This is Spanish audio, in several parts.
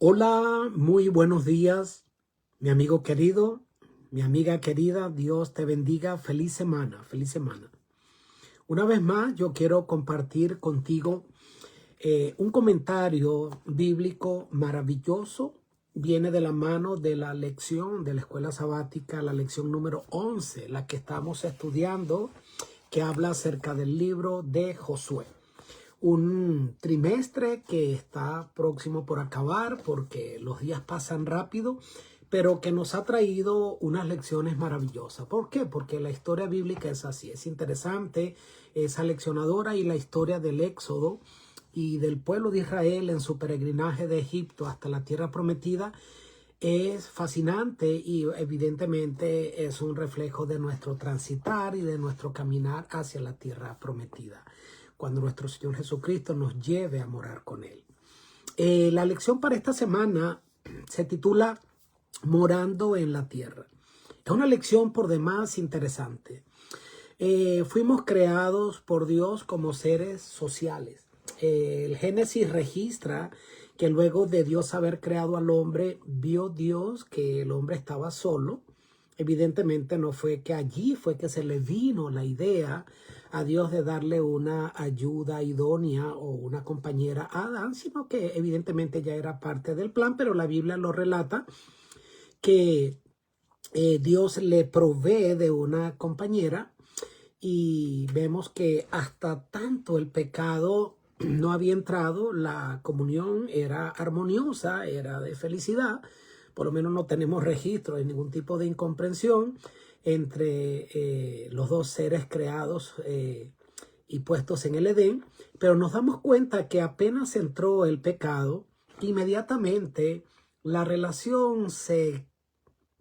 Hola, muy buenos días, mi amigo querido, mi amiga querida, Dios te bendiga, feliz semana, feliz semana. Una vez más, yo quiero compartir contigo un comentario bíblico maravilloso. Viene de la mano de la lección de la escuela sabática, la lección número 11, la que estamos estudiando, que habla acerca del libro de Josué. Un trimestre que está próximo por acabar porque los días pasan rápido, pero que nos ha traído unas lecciones maravillosas. ¿Por qué? Porque la historia bíblica es así, es interesante, es aleccionadora, y la historia del Éxodo y del pueblo de Israel en su peregrinaje de Egipto hasta la tierra prometida es fascinante, y evidentemente es un reflejo de nuestro transitar y de nuestro caminar hacia la tierra prometida, cuando nuestro Señor Jesucristo nos lleve a morar con Él. La lección para esta semana se titula Morando en la Tierra. Es una lección por demás interesante. Fuimos creados por Dios como seres sociales. El Génesis registra que luego de Dios haber creado al hombre, vio Dios que el hombre estaba solo. Evidentemente no fue que allí fue que se le vino la idea a Dios de darle una ayuda idónea o una compañera a Adán, sino que evidentemente ya era parte del plan, pero la Biblia lo relata que Dios le provee de una compañera, y vemos que hasta tanto el pecado no había entrado, la comunión era armoniosa, era de felicidad. Por lo menos no tenemos registro de ningún tipo de incomprensión entre los dos seres creados y puestos en el Edén. Pero nos damos cuenta que apenas entró el pecado, inmediatamente la relación se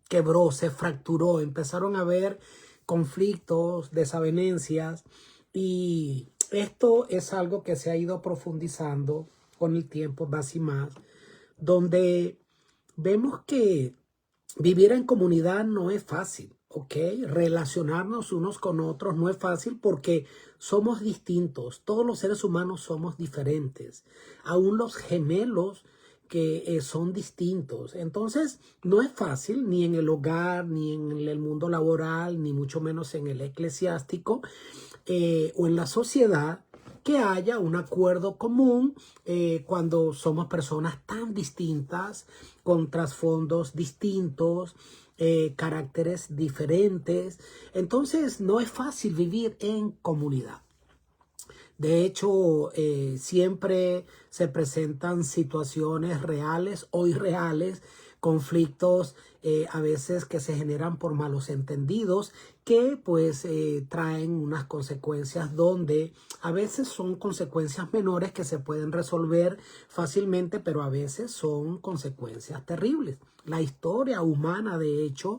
quebró, se fracturó, empezaron a haber conflictos, desavenencias, y esto es algo que se ha ido profundizando con el tiempo más y más, donde vemos que vivir en comunidad no es fácil, ¿ok? Relacionarnos unos con otros no es fácil porque somos distintos. Todos los seres humanos somos diferentes. Aún los gemelos que son distintos. Entonces, no es fácil ni en el hogar, ni en el mundo laboral, ni mucho menos en el eclesiástico o en la sociedad, que haya un acuerdo común cuando somos personas tan distintas, con trasfondos distintos, caracteres diferentes. Entonces no es fácil vivir en comunidad. De hecho, siempre se presentan situaciones reales o irreales, conflictos a veces que se generan por malos entendidos, que pues traen unas consecuencias donde a veces son consecuencias menores que se pueden resolver fácilmente, pero a veces son consecuencias terribles. La historia humana, de hecho,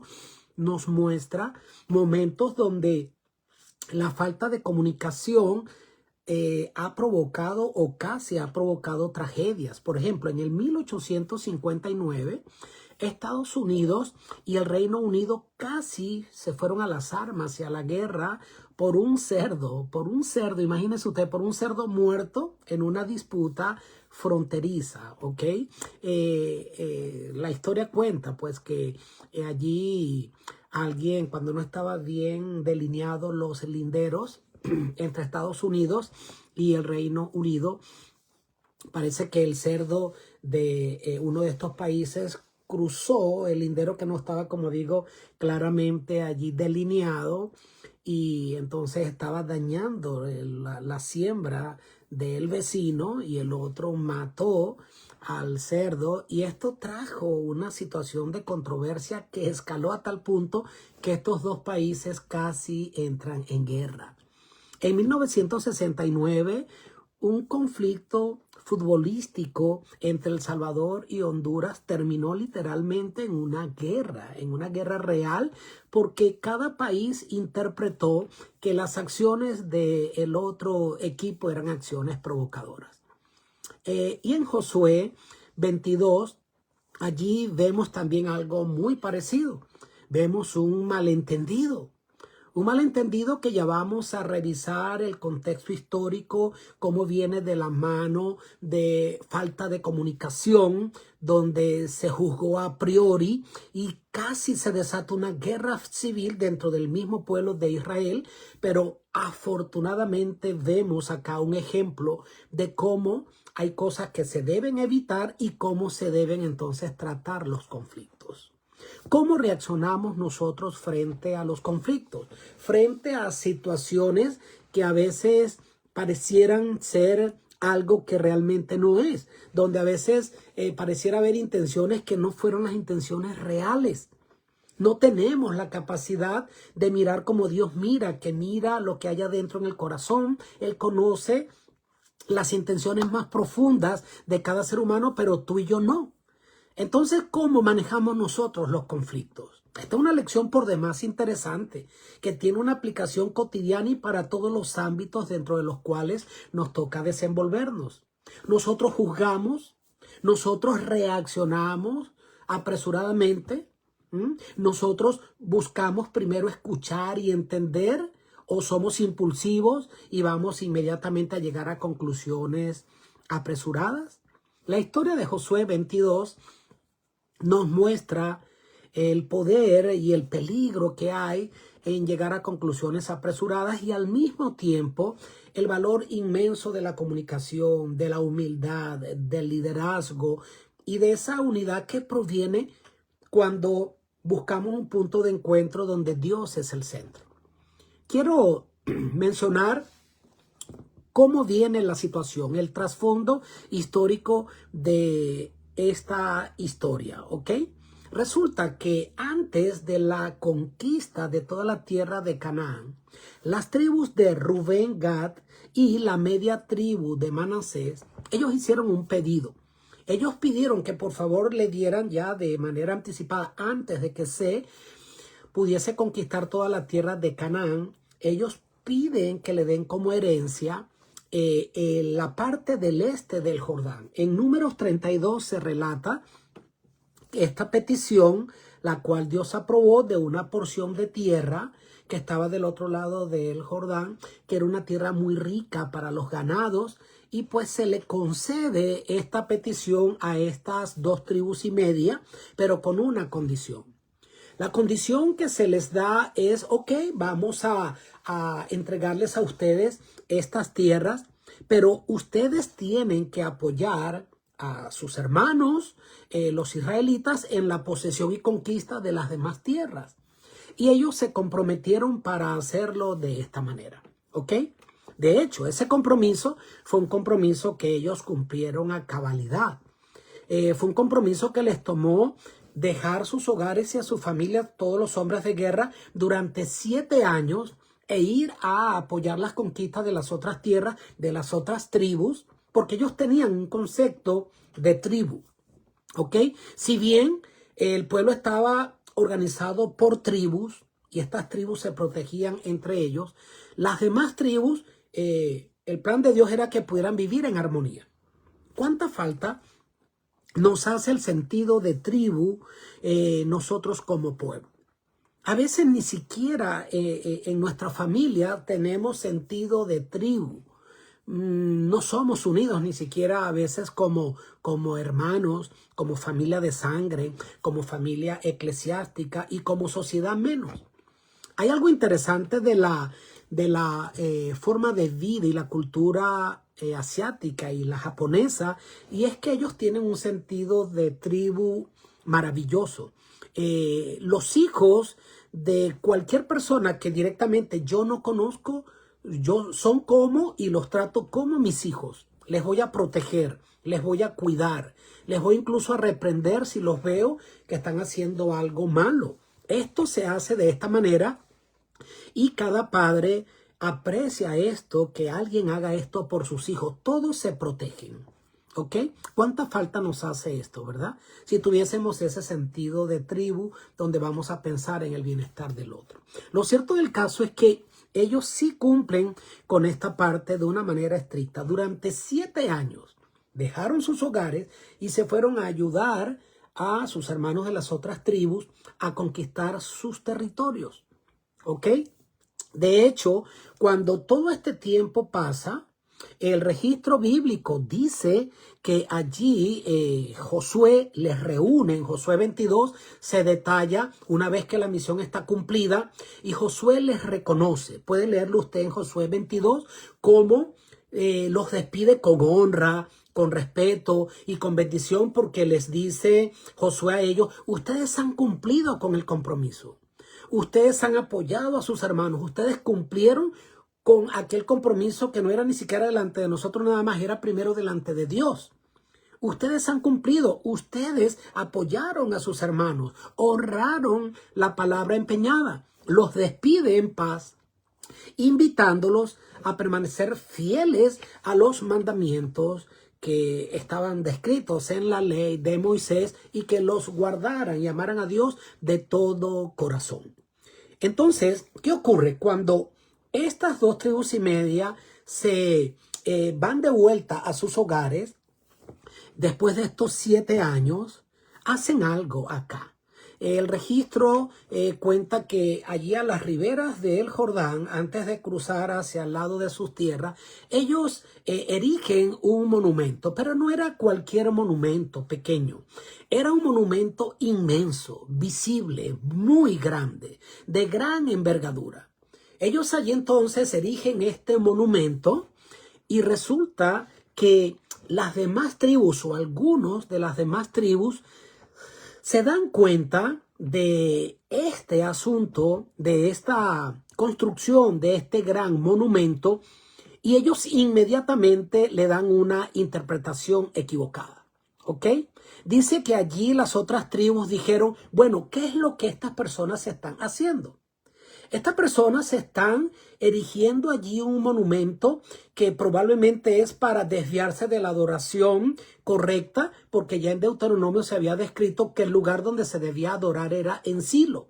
nos muestra momentos donde la falta de comunicación ha provocado o casi ha provocado tragedias. Por ejemplo, en el 1859, Estados Unidos y el Reino Unido casi se fueron a las armas y a la guerra por un cerdo, imagínese usted, por un cerdo muerto en una disputa fronteriza, ¿ok? La historia cuenta pues que allí alguien, cuando no estaba bien delineados los linderos entre Estados Unidos y el Reino Unido, parece que el cerdo de uno de estos países cruzó el lindero que no estaba, como digo, claramente allí delineado, y entonces estaba dañando la siembra del vecino, y el otro mató al cerdo, y esto trajo una situación de controversia que escaló a tal punto que estos dos países casi entran en guerra. En 1969, un conflicto futbolístico entre El Salvador y Honduras terminó literalmente en una guerra real, porque cada país interpretó que las acciones del otro equipo eran acciones provocadoras. Y en Josué 22, allí vemos también algo muy parecido. Vemos un malentendido Un malentendido que ya vamos a revisar el contexto histórico, cómo viene de la mano de falta de comunicación, donde se juzgó a priori y casi se desata una guerra civil dentro del mismo pueblo de Israel, pero afortunadamente vemos acá un ejemplo de cómo hay cosas que se deben evitar y cómo se deben entonces tratar los conflictos. ¿Cómo reaccionamos nosotros frente a los conflictos? Frente a situaciones que a veces parecieran ser algo que realmente no es, donde a veces pareciera haber intenciones que no fueron las intenciones reales. No tenemos la capacidad de mirar como Dios mira, que mira lo que hay adentro en el corazón. Él conoce las intenciones más profundas de cada ser humano, pero tú y yo no. Entonces, ¿cómo manejamos nosotros los conflictos? Esta es una lección por demás interesante, que tiene una aplicación cotidiana y para todos los ámbitos dentro de los cuales nos toca desenvolvernos. Nosotros juzgamos, nosotros reaccionamos apresuradamente, nosotros buscamos primero escuchar y entender, o somos impulsivos y vamos inmediatamente a llegar a conclusiones apresuradas. La historia de Josué 22 nos muestra el poder y el peligro que hay en llegar a conclusiones apresuradas y al mismo tiempo el valor inmenso de la comunicación, de la humildad, del liderazgo y de esa unidad que proviene cuando buscamos un punto de encuentro donde Dios es el centro. Quiero mencionar cómo viene la situación, el trasfondo histórico de esta historia, ¿ok? Resulta que antes de la conquista de toda la tierra de Canaán, las tribus de Rubén, Gad y la media tribu de Manasés, ellos hicieron un pedido. Ellos pidieron que por favor le dieran ya de manera anticipada, antes de que se pudiese conquistar toda la tierra de Canaán, ellos piden que le den como herencia la parte del este del Jordán. En Números 32 se relata esta petición, la cual Dios aprobó de una porción de tierra que estaba del otro lado del Jordán, que era una tierra muy rica para los ganados, y pues se le concede esta petición a estas 2 tribus y media, pero con una condición. La condición que se les da es, ok, vamos a entregarles a ustedes estas tierras, pero ustedes tienen que apoyar a sus hermanos, los israelitas, en la posesión y conquista de las demás tierras. Y ellos se comprometieron para hacerlo de esta manera, ¿ok? De hecho, ese compromiso fue un compromiso que ellos cumplieron a cabalidad. Fue un compromiso que les tomó dejar sus hogares y a sus familias, todos los hombres de guerra, durante 7 años e ir a apoyar las conquistas de las otras tierras, de las otras tribus, porque ellos tenían un concepto de tribu, ¿ok? Si bien el pueblo estaba organizado por tribus y estas tribus se protegían entre ellos, las demás tribus, el plan de Dios era que pudieran vivir en armonía. ¿Cuánta falta nos hace el sentido de tribu nosotros como pueblo? A veces ni siquiera en nuestra familia tenemos sentido de tribu. No somos unidos ni siquiera a veces como hermanos, como familia de sangre, como familia eclesiástica y como sociedad menos. Hay algo interesante de la forma de vida y la cultura asiática y la japonesa, y es que ellos tienen un sentido de tribu maravilloso. Los hijos de cualquier persona que directamente yo no conozco, son como y los trato como mis hijos. Les voy a proteger, les voy a cuidar, les voy incluso a reprender si los veo que están haciendo algo malo. Esto se hace de esta manera y cada padre aprecia esto, que alguien haga esto por sus hijos. Todos se protegen, ¿ok? ¿Cuánta falta nos hace esto, verdad? Si tuviésemos ese sentido de tribu donde vamos a pensar en el bienestar del otro. Lo cierto del caso es que ellos sí cumplen con esta parte de una manera estricta. Durante 7 años dejaron sus hogares y se fueron a ayudar a sus hermanos de las otras tribus a conquistar sus territorios. ¿Ok? De hecho, cuando todo este tiempo pasa, el registro bíblico dice que allí Josué les reúne. En Josué 22 se detalla una vez que la misión está cumplida y Josué les reconoce. Puede leerlo usted en Josué 22 cómo los despide con honra, con respeto y con bendición, porque les dice Josué a ellos: ustedes han cumplido con el compromiso. Ustedes han apoyado a sus hermanos. Ustedes cumplieron con aquel compromiso que no era ni siquiera delante de nosotros nada más, era primero delante de Dios. Ustedes han cumplido, ustedes apoyaron a sus hermanos, honraron la palabra empeñada, los despide en paz, invitándolos a permanecer fieles a los mandamientos que estaban descritos en la ley de Moisés y que los guardaran y amaran a Dios de todo corazón. Entonces, ¿qué ocurre cuando estas 2,5 tribus se van de vuelta a sus hogares? Después de estos 7 años, hacen algo acá. El registro cuenta que allí a las riberas del Jordán, antes de cruzar hacia el lado de sus tierras, ellos erigen un monumento, pero no era cualquier monumento pequeño. Era un monumento inmenso, visible, muy grande, de gran envergadura. Ellos allí entonces erigen este monumento y resulta que las demás tribus o algunos de las demás tribus se dan cuenta de este asunto, de esta construcción de este gran monumento, y ellos inmediatamente le dan una interpretación equivocada. ¿Ok? Dice que allí las otras tribus dijeron: bueno, ¿qué es lo que estas personas están haciendo? Estas personas están erigiendo allí un monumento que probablemente es para desviarse de la adoración correcta, porque ya en Deuteronomio se había descrito que el lugar donde se debía adorar era en Silo.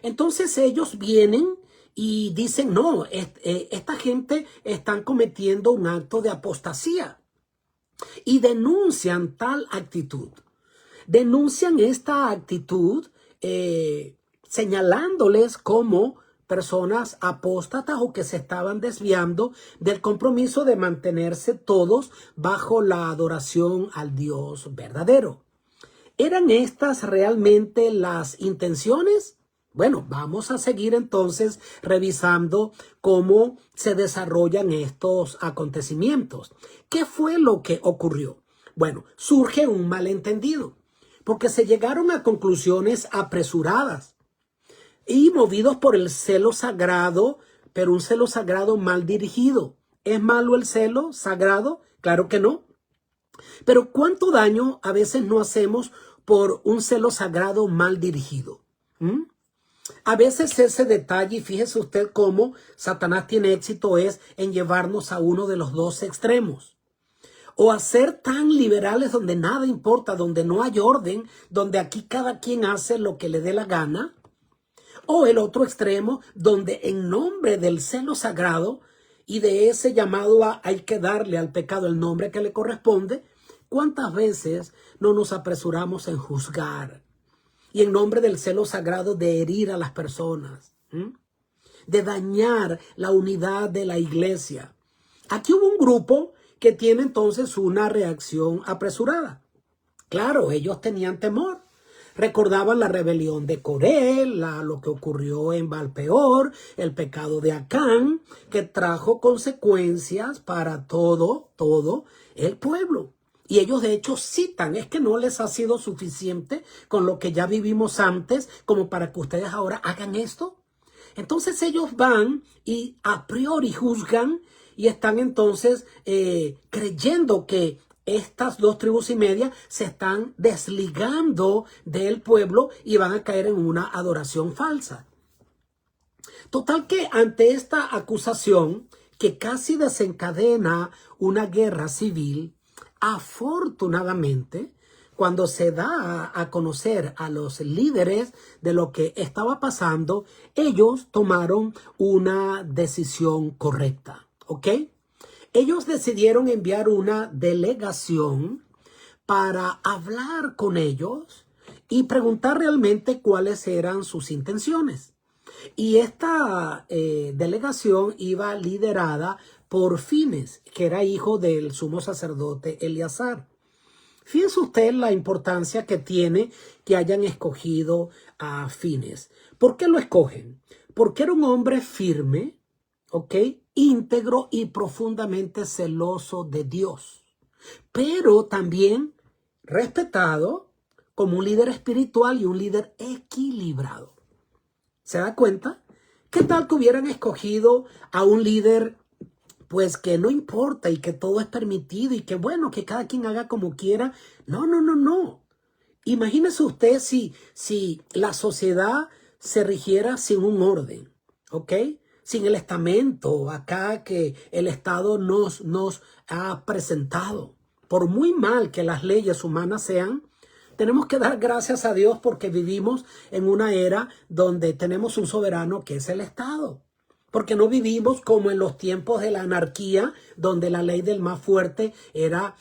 Entonces ellos vienen y dicen: no, esta gente están cometiendo un acto de apostasía, y denuncian tal actitud. Denuncian esta actitud señalándoles como personas apóstatas o que se estaban desviando del compromiso de mantenerse todos bajo la adoración al Dios verdadero. ¿Eran estas realmente las intenciones? Bueno, vamos a seguir entonces revisando cómo se desarrollan estos acontecimientos. ¿Qué fue lo que ocurrió? Bueno, surge un malentendido, porque se llegaron a conclusiones apresuradas y movidos por el celo sagrado, pero un celo sagrado mal dirigido. ¿Es malo el celo sagrado? Claro que no. Pero ¿cuánto daño a veces no hacemos por un celo sagrado mal dirigido? A veces ese detalle, y fíjese usted cómo Satanás tiene éxito, es en llevarnos a uno de los dos extremos. O a ser tan liberales donde nada importa, donde no hay orden, donde aquí cada quien hace lo que le dé la gana. O el otro extremo, donde en nombre del celo sagrado y de ese llamado hay que darle al pecado el nombre que le corresponde, ¿cuántas veces no nos apresuramos en juzgar? Y en nombre del celo sagrado de herir a las personas, de dañar la unidad de la iglesia. Aquí hubo un grupo que tiene entonces una reacción apresurada. Claro, ellos tenían temor. Recordaban la rebelión de Coré, lo que ocurrió en Baal-peor, el pecado de Acán, que trajo consecuencias para todo el pueblo. Y ellos de hecho citan: es que no les ha sido suficiente con lo que ya vivimos antes como para que ustedes ahora hagan esto. Entonces ellos van y a priori juzgan y están entonces creyendo que estas 2,5 tribus se están desligando del pueblo y van a caer en una adoración falsa. Total que ante esta acusación que casi desencadena una guerra civil, afortunadamente, cuando se da a conocer a los líderes de lo que estaba pasando, ellos tomaron una decisión correcta, ¿ok? Ellos decidieron enviar una delegación para hablar con ellos y preguntar realmente cuáles eran sus intenciones. Y esta delegación iba liderada por Fines, que era hijo del sumo sacerdote Eleazar. Fíjense usted la importancia que tiene que hayan escogido a Fines. ¿Por qué lo escogen? Porque era un hombre firme, ¿ok? Íntegro y profundamente celoso de Dios, pero también respetado como un líder espiritual y un líder equilibrado. ¿Se da cuenta? ¿Qué tal que hubieran escogido a un líder pues que no importa y que todo es permitido y que bueno, que cada quien haga como quiera? No, no, no, no. Imagínese usted si la sociedad se rigiera sin un orden, ¿ok? Sin el estamento acá que el Estado nos ha presentado. Por muy mal que las leyes humanas sean, tenemos que dar gracias a Dios porque vivimos en una era donde tenemos un soberano que es el Estado. Porque no vivimos como en los tiempos de la anarquía, donde la ley del más fuerte era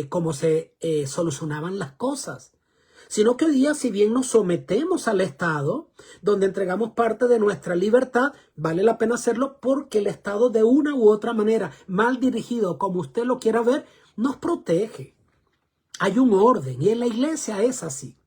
como se solucionaban las cosas. Sino que hoy día, si bien nos sometemos al Estado, donde entregamos parte de nuestra libertad, vale la pena hacerlo porque el Estado de una u otra manera, mal dirigido, como usted lo quiera ver, nos protege. Hay un orden y en la iglesia es así.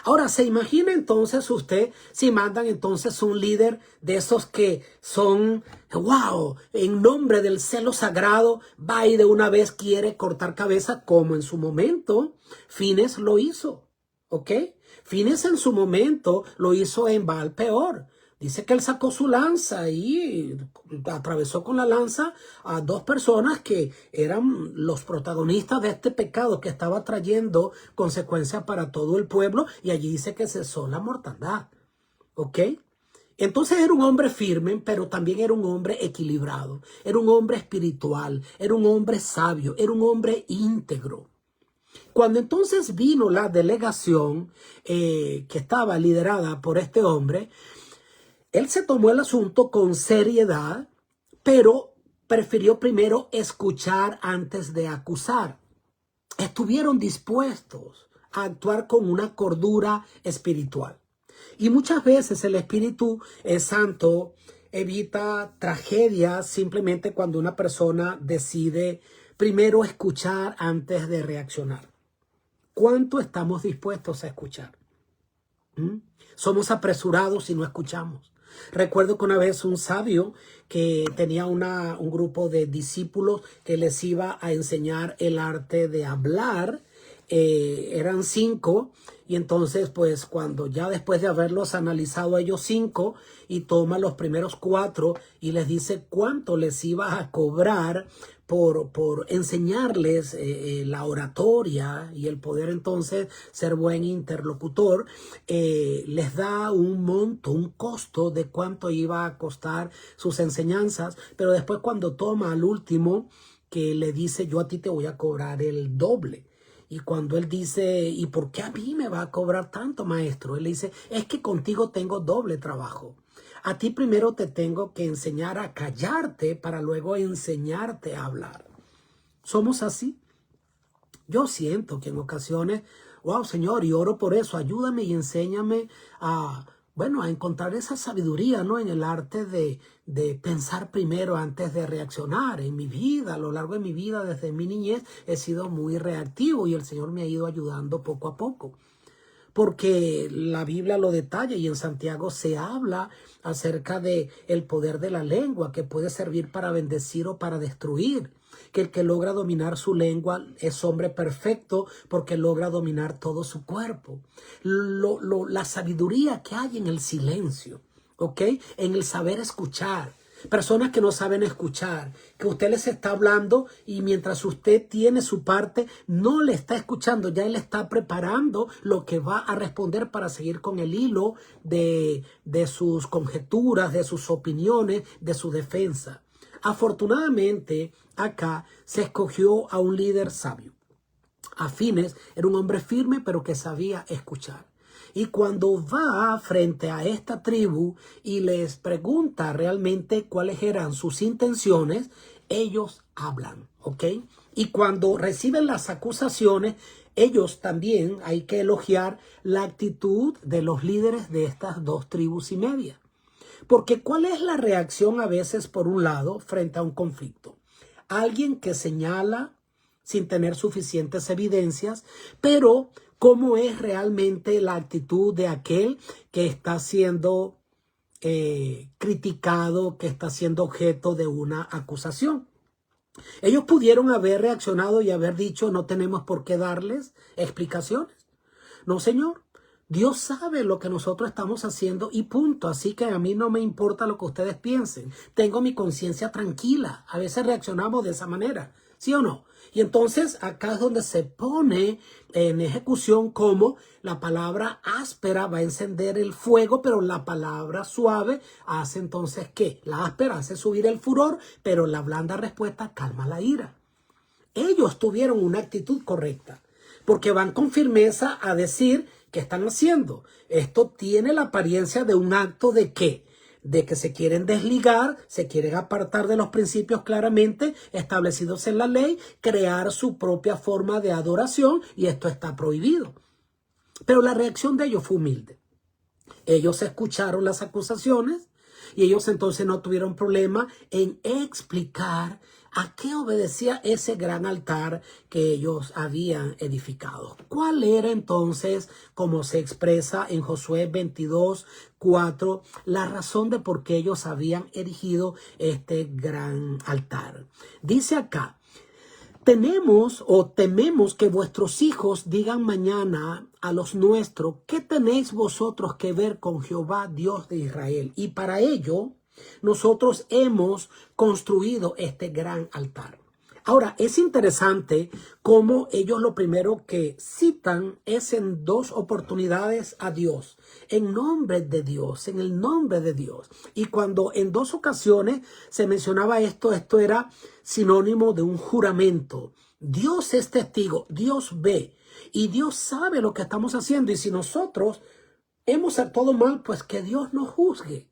Ahora, ¿se imagina entonces usted si mandan entonces un líder de esos que son, wow, en nombre del celo sagrado, va y de una vez quiere cortar cabeza como en su momento Fines lo hizo, ¿ok? Fines en su momento lo hizo en Baal Peor. Dice que él sacó su lanza y atravesó con la lanza a dos personas que eran los protagonistas de este pecado que estaba trayendo consecuencias para todo el pueblo, y allí dice que cesó la mortandad. ¿Ok? Entonces era un hombre firme, pero también era un hombre equilibrado, era un hombre espiritual, era un hombre sabio, era un hombre íntegro. Cuando entonces vino la delegación que estaba liderada por este hombre, él se tomó el asunto con seriedad, pero prefirió primero escuchar antes de acusar. Estuvieron dispuestos a actuar con una cordura espiritual. Y muchas veces el Espíritu Santo evita tragedias simplemente cuando una persona decide primero escuchar antes de reaccionar. ¿Cuánto estamos dispuestos a escuchar? Somos apresurados y no escuchamos. Recuerdo que una vez un sabio que tenía un grupo de discípulos que les iba a enseñar el arte de hablar, eran 5, y entonces pues cuando ya después de haberlos analizado a ellos 5 y toma los primeros 4 y les dice cuánto les iba a cobrar por enseñarles la oratoria y el poder entonces ser buen interlocutor, les da un monto, un costo de cuánto iba a costar sus enseñanzas, pero después cuando toma al último que le dice yo a ti te voy a cobrar el doble. Y cuando él dice, ¿y por qué a mí me va a cobrar tanto, maestro? Él le dice, es que contigo tengo doble trabajo. A ti primero te tengo que enseñar a callarte para luego enseñarte a hablar. ¿Somos así? Yo siento que en ocasiones, wow, Señor, y oro por eso, ayúdame y enséñame a encontrar esa sabiduría, ¿no? En el arte de pensar primero antes de reaccionar. En mi vida, a lo largo de mi vida, desde mi niñez, he sido muy reactivo y el Señor me ha ido ayudando poco a poco. Porque la Biblia lo detalla y en Santiago se habla acerca de el poder de la lengua que puede servir para bendecir o para destruir. Que el que logra dominar su lengua es hombre perfecto porque logra dominar todo su cuerpo. La sabiduría que hay en el silencio, ¿ok? En el saber escuchar. Personas que no saben escuchar, que usted les está hablando y mientras usted tiene su parte, no le está escuchando, ya él está preparando lo que va a responder para seguir con el hilo de sus conjeturas, de sus opiniones, de su defensa. Afortunadamente, acá se escogió a un líder sabio. A Fines era un hombre firme, pero que sabía escuchar. Y cuando va frente a esta tribu y les pregunta realmente cuáles eran sus intenciones, ellos hablan, ¿ok? Y cuando reciben las acusaciones, ellos también hay que elogiar la actitud de los líderes de estas 2 tribus y media. Porque ¿cuál es la reacción a veces por un lado frente a un conflicto? Alguien que señala sin tener suficientes evidencias, pero ¿cómo es realmente la actitud de aquel que está siendo criticado, que está siendo objeto de una acusación? Ellos pudieron haber reaccionado y haber dicho, no tenemos por qué darles explicaciones. No, señor. Dios sabe lo que nosotros estamos haciendo y punto. Así que a mí no me importa lo que ustedes piensen. Tengo mi conciencia tranquila. A veces reaccionamos de esa manera, ¿sí o no? Y entonces acá es donde se pone en ejecución como la palabra áspera va a encender el fuego, pero la palabra suave hace entonces ¿qué? La áspera hace subir el furor, pero la blanda respuesta calma la ira. Ellos tuvieron una actitud correcta, porque van con firmeza a decir qué están haciendo. Esto tiene la apariencia de un acto de ¿qué? De que se quieren desligar, se quieren apartar de los principios claramente establecidos en la ley, crear su propia forma de adoración, y esto está prohibido. Pero la reacción de ellos fue humilde. Ellos escucharon las acusaciones y ellos entonces no tuvieron problema en explicar a qué obedecía ese gran altar que ellos habían edificado. ¿Cuál era entonces, como se expresa en Josué 22:4, la razón de por qué ellos habían erigido este gran altar? Dice acá: tememos que vuestros hijos digan mañana a los nuestros, ¿qué tenéis vosotros que ver con Jehová, Dios de Israel? Y para ello, nosotros hemos construido este gran altar. Ahora, es interesante cómo ellos lo primero que citan es en dos oportunidades a Dios, en nombre de Dios, en el nombre de Dios. Y cuando en dos ocasiones se mencionaba esto era sinónimo de un juramento. Dios es testigo, Dios ve y Dios sabe lo que estamos haciendo. Y si nosotros hemos actuado mal, pues que Dios nos juzgue.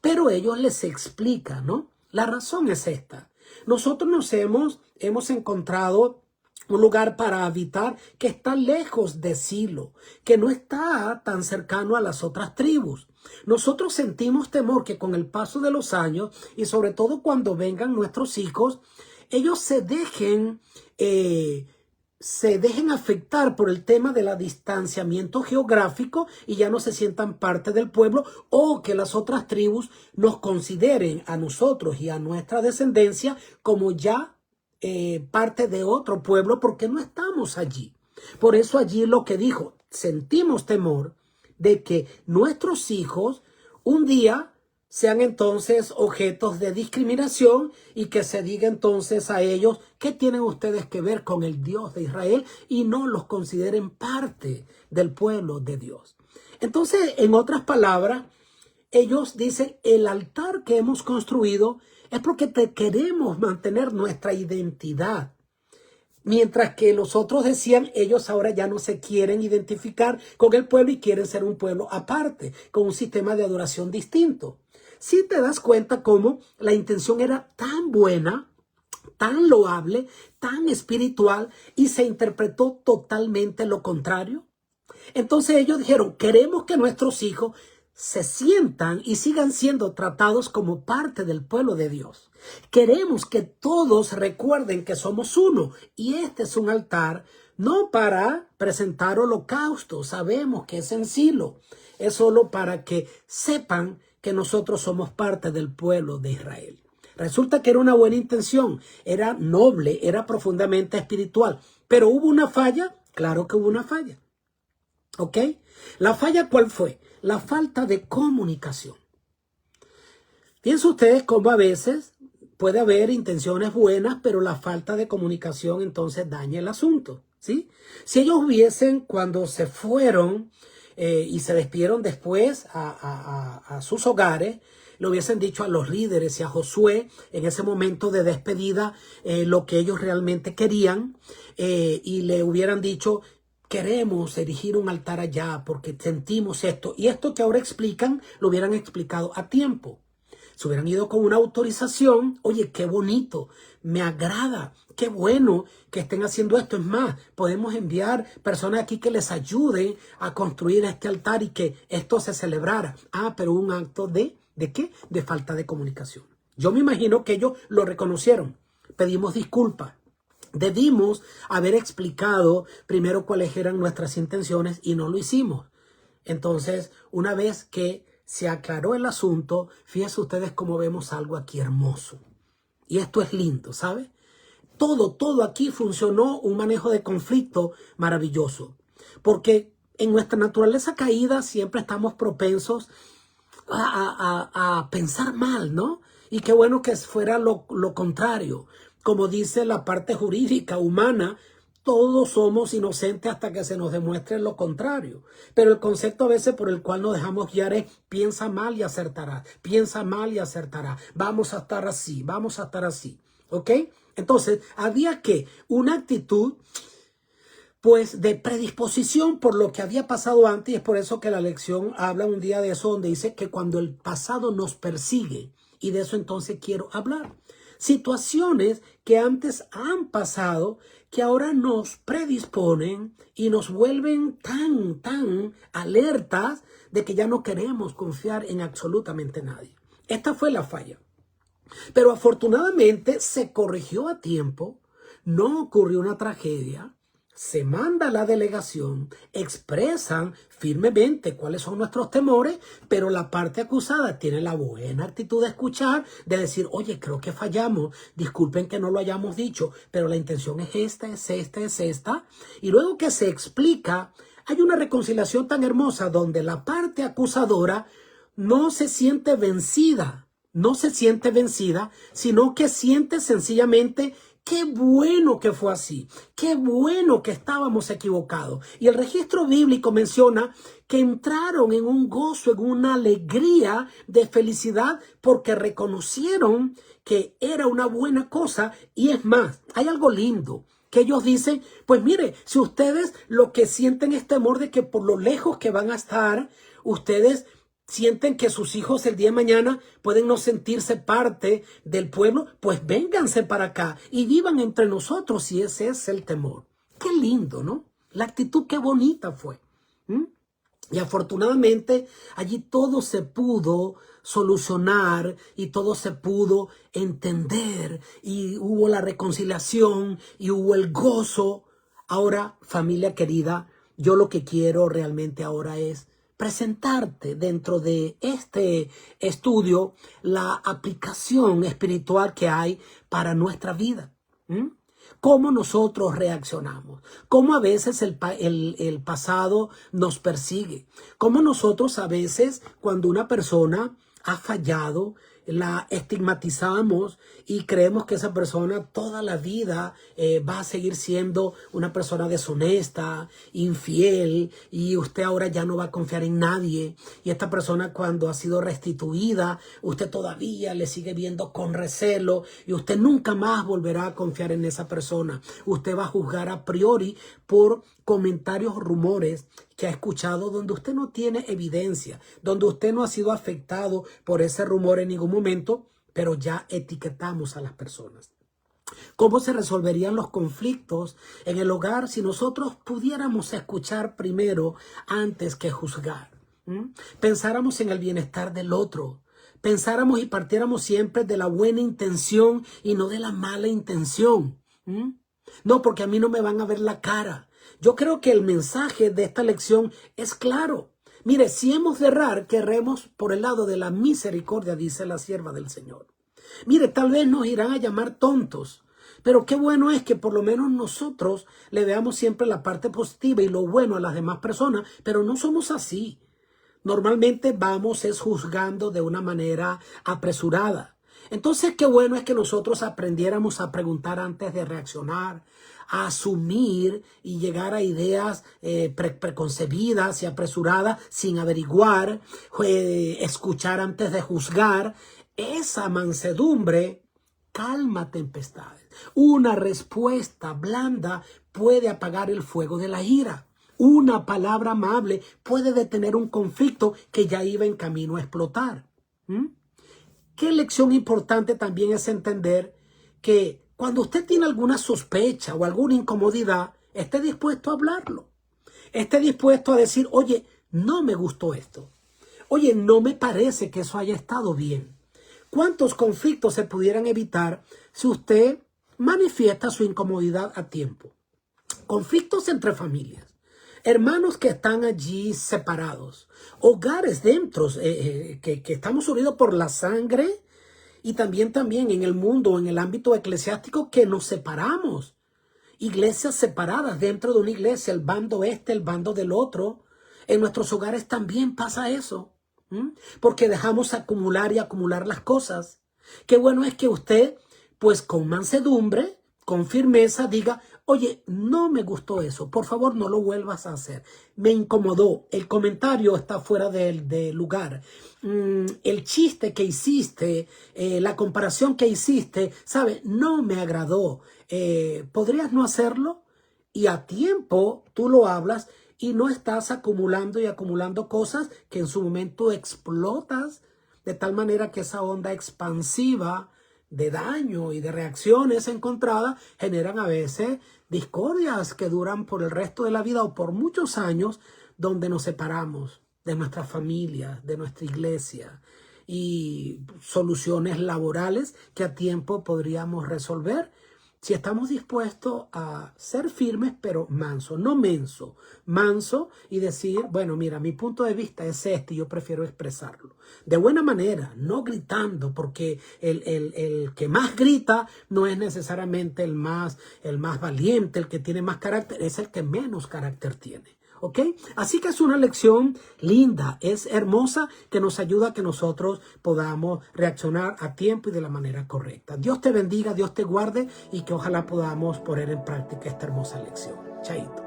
Pero ellos les explican, ¿no? La razón es esta. Nosotros nos hemos encontrado un lugar para habitar que está lejos de Silo, que no está tan cercano a las otras tribus. Nosotros sentimos temor que con el paso de los años y sobre todo cuando vengan nuestros hijos, ellos se dejen afectar por el tema del distanciamiento geográfico y ya no se sientan parte del pueblo, o que las otras tribus nos consideren a nosotros y a nuestra descendencia como ya parte de otro pueblo porque no estamos allí. Por eso allí lo que dijo, sentimos temor de que nuestros hijos un día sean entonces objetos de discriminación y que se diga entonces a ellos ¿qué tienen ustedes que ver con el Dios de Israel? Y no los consideren parte del pueblo de Dios. Entonces, en otras palabras, ellos dicen el altar que hemos construido es porque queremos mantener nuestra identidad. Mientras que los otros decían, ellos ahora ya no se quieren identificar con el pueblo y quieren ser un pueblo aparte, con un sistema de adoración distinto. Si te das cuenta cómo la intención era tan buena, tan loable, tan espiritual y se interpretó totalmente lo contrario. Entonces ellos dijeron, queremos que nuestros hijos se sientan y sigan siendo tratados como parte del pueblo de Dios. Queremos que todos recuerden que somos uno y este es un altar no para presentar holocausto, sabemos que es en Silo, es solo para que sepan que nosotros somos parte del pueblo de Israel. Resulta que era una buena intención, era noble, era profundamente espiritual, pero ¿hubo una falla? Claro que hubo una falla. ¿Ok? ¿La falla cuál fue? La falta de comunicación. Piensen ustedes cómo a veces puede haber intenciones buenas, pero la falta de comunicación entonces daña el asunto, ¿sí? Si ellos hubiesen, cuando se fueron y se despidieron después a sus hogares, le hubiesen dicho a los líderes y a Josué en ese momento de despedida lo que ellos realmente querían y le hubieran dicho, queremos erigir un altar allá porque sentimos esto. Y esto que ahora explican, lo hubieran explicado a tiempo. Se hubieran ido con una autorización. Oye, qué bonito, me agrada, qué bueno que estén haciendo esto. Es más, podemos enviar personas aquí que les ayuden a construir este altar y que esto se celebrara. Pero un acto de ¿De qué? De falta de comunicación. Yo me imagino que ellos lo reconocieron. Pedimos disculpas. Debimos haber explicado primero cuáles eran nuestras intenciones y no lo hicimos. Entonces, una vez que se aclaró el asunto, fíjense ustedes cómo vemos algo aquí hermoso. Y esto es lindo, ¿sabe? Todo aquí funcionó, un manejo de conflicto maravilloso. Porque en nuestra naturaleza caída siempre estamos propensos a pensar mal, ¿no? Y qué bueno que fuera lo contrario. Como dice la parte jurídica humana, todos somos inocentes hasta que se nos demuestre lo contrario. Pero el concepto a veces por el cual nos dejamos guiar es piensa mal y acertarás. Piensa mal y acertarás. Vamos a estar así, vamos a estar así. ¿Ok? Entonces, había que una actitud pues de predisposición por lo que había pasado antes, y es por eso que la lección habla un día de eso, donde dice que cuando el pasado nos persigue, y de eso entonces quiero hablar. Situaciones que antes han pasado, que ahora nos predisponen y nos vuelven tan alertas de que ya no queremos confiar en absolutamente nadie. Esta fue la falla. Pero afortunadamente se corrigió a tiempo, no ocurrió una tragedia. Se manda a la delegación, expresan firmemente cuáles son nuestros temores, pero la parte acusada tiene la buena actitud de escuchar, de decir, oye, creo que fallamos, disculpen que no lo hayamos dicho, pero la intención es esta, es esta, es esta. Y luego que se explica, hay una reconciliación tan hermosa donde la parte acusadora no se siente vencida, sino que siente sencillamente qué bueno que fue así, qué bueno que estábamos equivocados. Y el registro bíblico menciona que entraron en un gozo, en una alegría de felicidad porque reconocieron que era una buena cosa. Y es más, hay algo lindo que ellos dicen, pues mire, si ustedes lo que sienten es temor de que por lo lejos que van a estar, ustedes sienten que sus hijos el día de mañana pueden no sentirse parte del pueblo, pues vénganse para acá y vivan entre nosotros si ese es el temor. Qué lindo, ¿no? La actitud qué bonita fue. Y afortunadamente allí todo se pudo solucionar y todo se pudo entender y hubo la reconciliación y hubo el gozo. Ahora, familia querida, yo lo que quiero realmente ahora es presentarte dentro de este estudio la aplicación espiritual que hay para nuestra vida. Cómo nosotros reaccionamos, cómo a veces el pasado nos persigue, cómo nosotros a veces cuando una persona ha fallado, la estigmatizamos y creemos que esa persona toda la vida va a seguir siendo una persona deshonesta, infiel, y usted ahora ya no va a confiar en nadie. Y esta persona cuando ha sido restituida, usted todavía le sigue viendo con recelo y usted nunca más volverá a confiar en esa persona. Usted va a juzgar a priori por comentarios o rumores que ha escuchado donde usted no tiene evidencia, donde usted no ha sido afectado por ese rumor en ningún momento, pero ya etiquetamos a las personas. ¿Cómo se resolverían los conflictos en el hogar si nosotros pudiéramos escuchar primero antes que juzgar? Pensáramos en el bienestar del otro. Pensáramos y partiéramos siempre de la buena intención y no de la mala intención. No, porque a mí no me van a ver la cara. Yo creo que el mensaje de esta lección es claro. Mire, si hemos de errar, que erremos por el lado de la misericordia, dice la sierva del Señor. Mire, tal vez nos irán a llamar tontos, pero qué bueno es que por lo menos nosotros le veamos siempre la parte positiva y lo bueno a las demás personas, pero no somos así. Normalmente vamos juzgando de una manera apresurada. Entonces, qué bueno es que nosotros aprendiéramos a preguntar antes de reaccionar, a asumir y llegar a ideas preconcebidas y apresuradas sin averiguar, escuchar antes de juzgar. Esa mansedumbre calma tempestades. Una respuesta blanda puede apagar el fuego de la ira. Una palabra amable puede detener un conflicto que ya iba en camino a explotar. Qué lección importante también es entender que cuando usted tiene alguna sospecha o alguna incomodidad, esté dispuesto a hablarlo. Esté dispuesto a decir, oye, no me gustó esto. Oye, no me parece que eso haya estado bien. ¿Cuántos conflictos se pudieran evitar si usted manifiesta su incomodidad a tiempo? Conflictos entre familias, hermanos que están allí separados, hogares dentro que estamos unidos por la sangre y también en el mundo, en el ámbito eclesiástico que nos separamos. Iglesias separadas dentro de una iglesia, el bando este, el bando del otro. En nuestros hogares también pasa eso, porque dejamos acumular y acumular las cosas. Qué bueno es que usted, pues con mansedumbre, con firmeza, diga, oye, no me gustó eso, por favor no lo vuelvas a hacer. Me incomodó, el comentario está fuera de lugar. El chiste que hiciste, la comparación que hiciste, ¿sabe? No me agradó. ¿Podrías no hacerlo? Y a tiempo tú lo hablas y no estás acumulando y acumulando cosas que en su momento explotas de tal manera que esa onda expansiva de daño y de reacciones encontradas generan a veces discordias que duran por el resto de la vida o por muchos años, donde nos separamos de nuestra familia, de nuestra iglesia, y soluciones laborales que a tiempo podríamos resolver si estamos dispuestos a ser firmes, pero manso, no menso, manso, y decir, bueno, mira, mi punto de vista es este, yo prefiero expresarlo de buena manera, no gritando, porque el que más grita no es necesariamente el más valiente, el que tiene más carácter, es el que menos carácter tiene. ¿Ok? Así que es una lección linda, es hermosa, que nos ayuda a que nosotros podamos reaccionar a tiempo y de la manera correcta. Dios te bendiga, Dios te guarde y que ojalá podamos poner en práctica esta hermosa lección. Chaito.